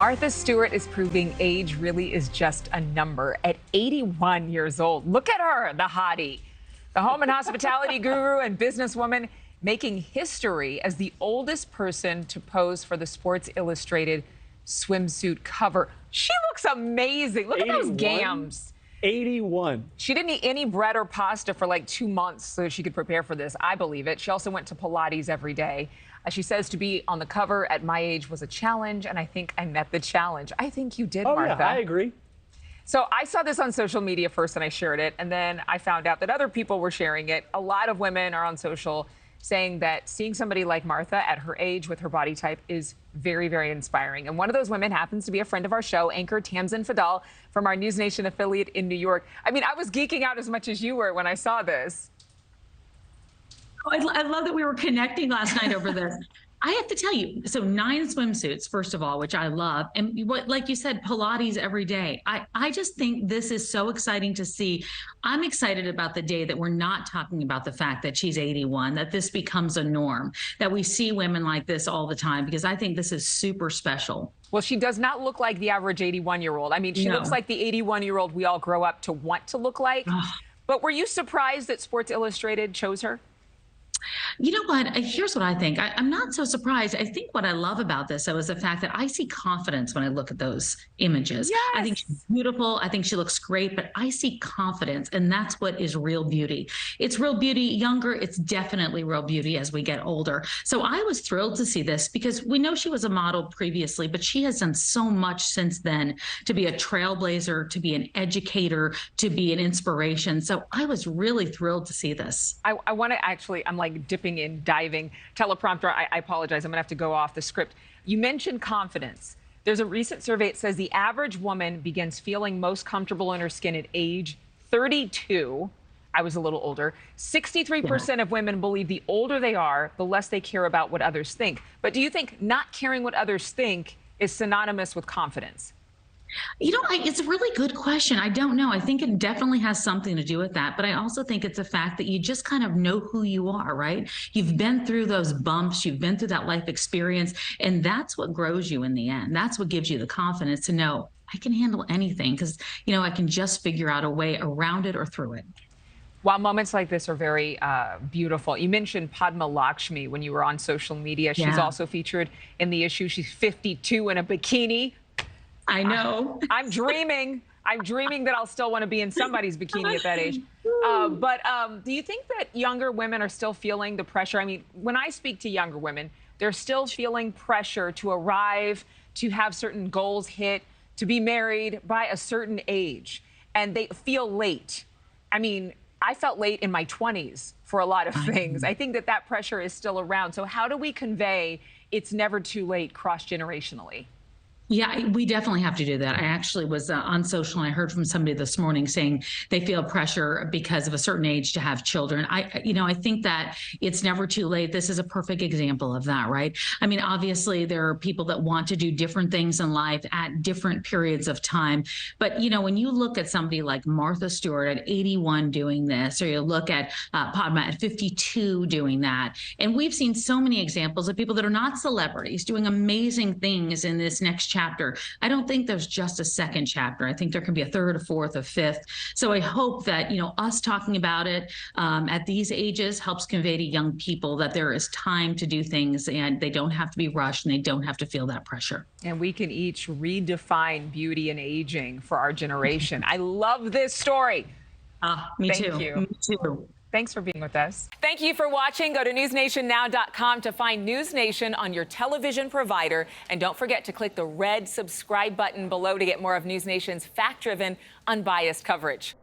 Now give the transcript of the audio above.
Martha Stewart is proving age really is just a number at 81 years old. Look at her, the hottie. The home and hospitality guru and businesswoman making history as the oldest person to pose for the Sports Illustrated swimsuit cover. She looks amazing. Look 81? At those gams. 81. She didn't eat any bread or pasta for like 2 months so she could prepare for this. I believe it. She also went to Pilates every day. She says to be on the cover at my age was a challenge, and I think I met the challenge. I think you did, Martha. Yeah, I agree. So I saw this on social media first, and I shared it, and then I found out that other people were sharing it. A lot of women are on social saying that seeing somebody like Martha at her age with her body type is very, very inspiring. And one of those women happens to be a friend of our show, anchor Tamsen Fadal from our NewsNation affiliate in New York. I mean, I was geeking out as much as you were when I saw this. Oh, I love that we were connecting last night over this. I have to tell you, so 9 swimsuits, first of all, which I love. And what, like you said, Pilates every day. I just think this is so exciting to see. I'm excited about the day that we're not talking about the fact that she's 81, that this becomes a norm, that we see women like this all the time, because I think this is super special. Well, she does not look like the average 81-year-old. I mean, she looks like the 81-year-old we all grow up to want to look like. But were you surprised that Sports Illustrated chose her? You know what? Here's what I think. I'm not so surprised. I think what I love about this, though, is the fact that I see confidence when I look at those images. Yes. I think she's beautiful. I think she looks great, but I see confidence, and that's what is real beauty. It's real beauty younger. It's definitely real beauty as we get older. So I was thrilled to see this because we know she was a model previously, but she has done so much since then to be a trailblazer, to be an educator, to be an inspiration. So I was really thrilled to see this. I want to actually, I'm like dipping in, diving. Teleprompter, I apologize. I'm going to have to go off the script. You mentioned confidence. There's a recent survey that says the average woman begins feeling most comfortable in her skin at age 32. I was a little older. 63% of women believe the older they are, the less they care about what others think. But do you think not caring what others think is synonymous with confidence? You know, it's a really good question. I don't know. I think it definitely has something to do with that. But I also think it's a fact that you just kind of know who you are, right? You've been through those bumps. You've been through that life experience. And that's what grows you in the end. That's what gives you the confidence to know I can handle anything because, you know, I can just figure out a way around it or through it. While moments like this are very beautiful, you mentioned Padma Lakshmi when you were on social media. She's also featured in the issue. She's 52 in a bikini. I know. I'm dreaming that I'll still want to be in somebody's bikini at that age. But do you think that younger women are still feeling the pressure? I mean, when I speak to younger women, they're still feeling pressure to arrive, to have certain goals hit, to be married by a certain age. And they feel late. I mean, I felt late in my 20s for a lot of things. I think that pressure is still around. So how do we convey it's never too late cross-generationally? Yeah, we definitely have to do that. I actually was on social and I heard from somebody this morning saying they feel pressure because of a certain age to have children. I think that it's never too late. This is a perfect example of that, right? I mean, obviously there are people that want to do different things in life at different periods of time. But, you know, when you look at somebody like Martha Stewart at 81 doing this, or you look at Padma at 52 doing that, and we've seen so many examples of people that are not celebrities doing amazing things in this next chapter. I don't think there's just a second chapter. I think there can be a third, a fourth, a fifth. So I hope that, you know, us talking about it at these ages helps convey to young people that there is time to do things and they don't have to be rushed and they don't have to feel that pressure. And we can each redefine beauty and aging for our generation. I love this story. Me Thank too. you. Me too. Thanks for being with us. Thank you for watching. Go to newsnationnow.com to find NewsNation on your television provider. And don't forget to click the red subscribe button below to get more of NewsNation's fact-driven, unbiased coverage.